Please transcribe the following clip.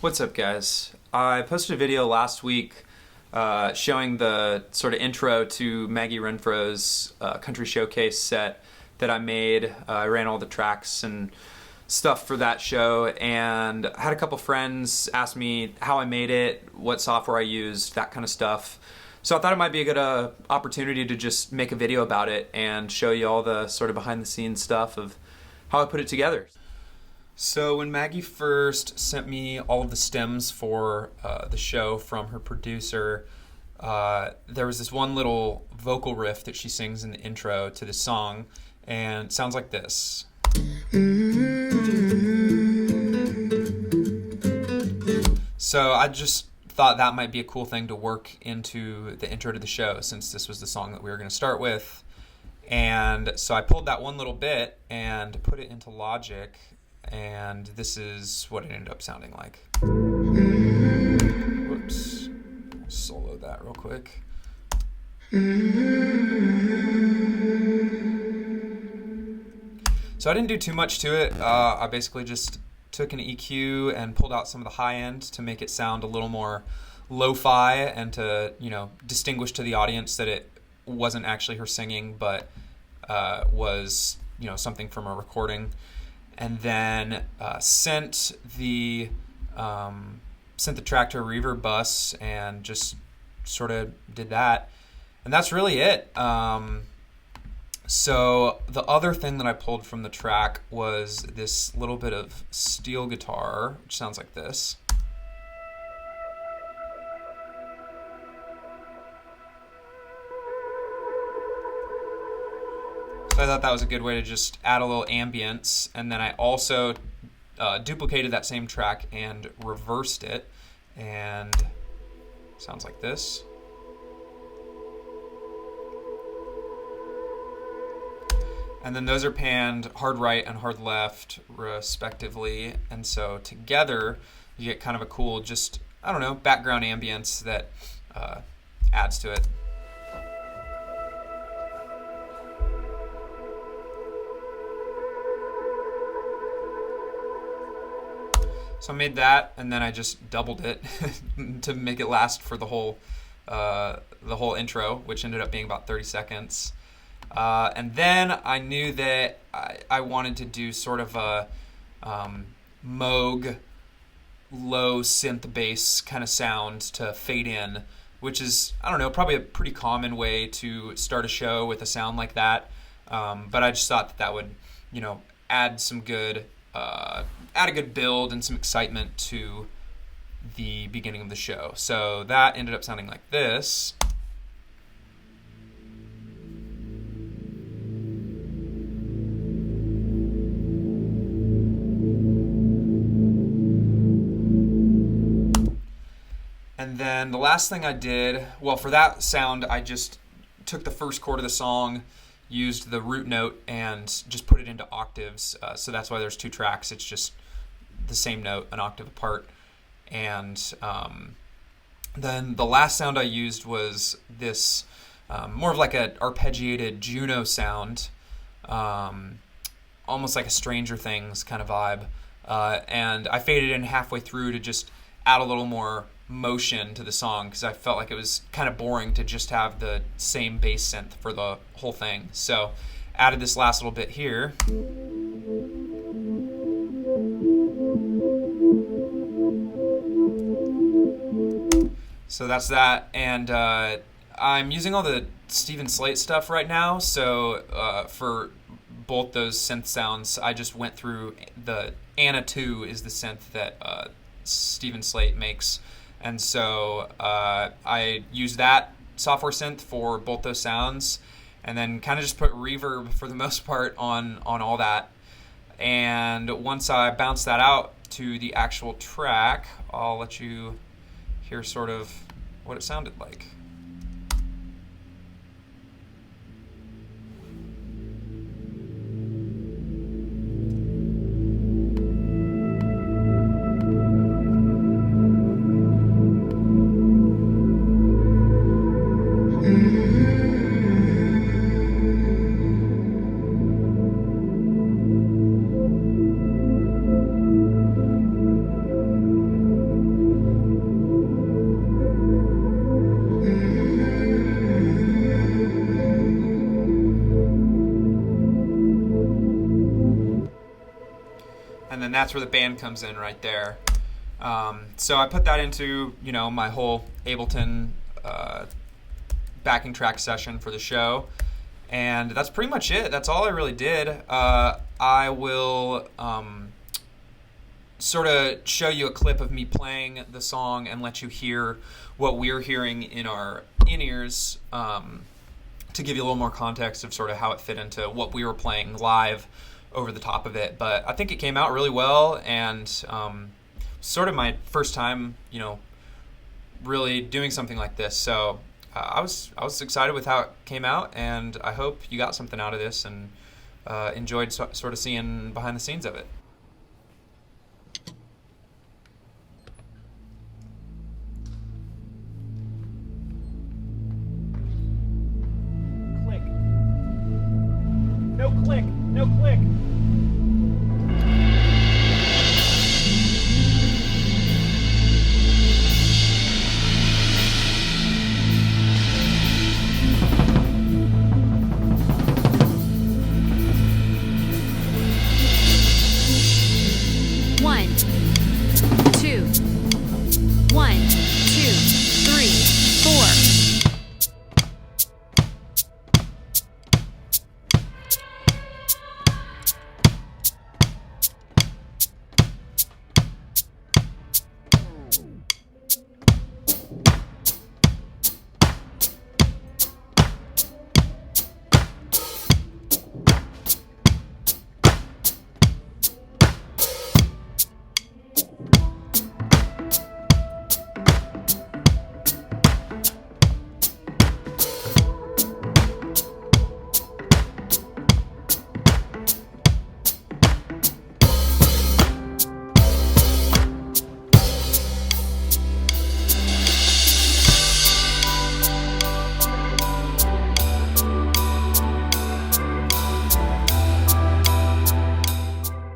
What's up, guys? I posted a video last week showing the sort of intro to Maggie Renfroe's country showcase set that I made. I ran all the tracks and stuff for that show, and I had a couple friends ask me how I made it, what software I used, that kind of stuff. So I thought it might be a good opportunity to just make a video about it and show you all the sort of behind the scenes stuff of how I put it together. So when Maggie first sent me all of the stems for the show from her producer, there was this one little vocal riff that she sings in the intro to the song, and it sounds like this. So I just thought that might be a cool thing to work into the intro to the show, since this was the song that we were going to start with. And so I pulled that one little bit and put it into Logic, and this is what it ended up sounding like. Whoops. I'll solo that real quick. So I didn't do too much to it. I basically just took an EQ and pulled out some of the high end to make it sound a little more lo-fi and to, distinguish to the audience that it wasn't actually her singing, but was, something from a recording. And then sent the track to a reverb bus and just sort of did that. And that's really it. So the other thing that I pulled from the track was this little bit of steel guitar, which sounds like this. So I thought that was a good way to just add a little ambience. And then I also duplicated that same track and reversed it, and sounds like this. And then those are panned hard right and hard left respectively. And so together you get kind of a cool, just, background ambience that adds to it. So I made that, and then I just doubled it to make it last for the whole intro, which ended up being about 30 seconds. And then I knew that I wanted to do sort of a Moog low synth bass kind of sound to fade in, which is, probably a pretty common way to start a show with a sound like that. But I just thought that would, add some good, add a good build and some excitement to the beginning of the show. So that ended up sounding like this. And then the last thing I did, for that sound, I just took the first chord of the song, used the root note, and just put it into octaves. So that's why there's two tracks. It's just the same note, an octave apart. And then the last sound I used was this more of like an arpeggiated Juno sound, almost like a Stranger Things kind of vibe. And I faded in halfway through to just add a little more motion to the song, because I felt like it was kind of boring to just have the same bass synth for the whole thing. So added this last little bit here. So that's that, and I'm using all the Steven Slate stuff right now, so for both those synth sounds, I just went through the Anna 2 is the synth that Steven Slate makes. And so I used that software synth for both those sounds, and then kind of just put reverb for the most part on all that. And once I bounce that out to the actual track, I'll let you hear sort of what it sounded like. and then that's where the band comes in right there. So I put that into, you know, my whole Ableton backing track session for the show, and that's pretty much it. That's all I really did. I will sort of show you a clip of me playing the song and let you hear what we're hearing in our in-ears, to give you a little more context of sort of how it fit into what we were playing live over the top of it. But I think it came out really well, and sort of my first time, you know, really doing something like this. So I was excited with how it came out, and I hope you got something out of this and enjoyed sort of seeing behind the scenes of it. Click. No click. No click.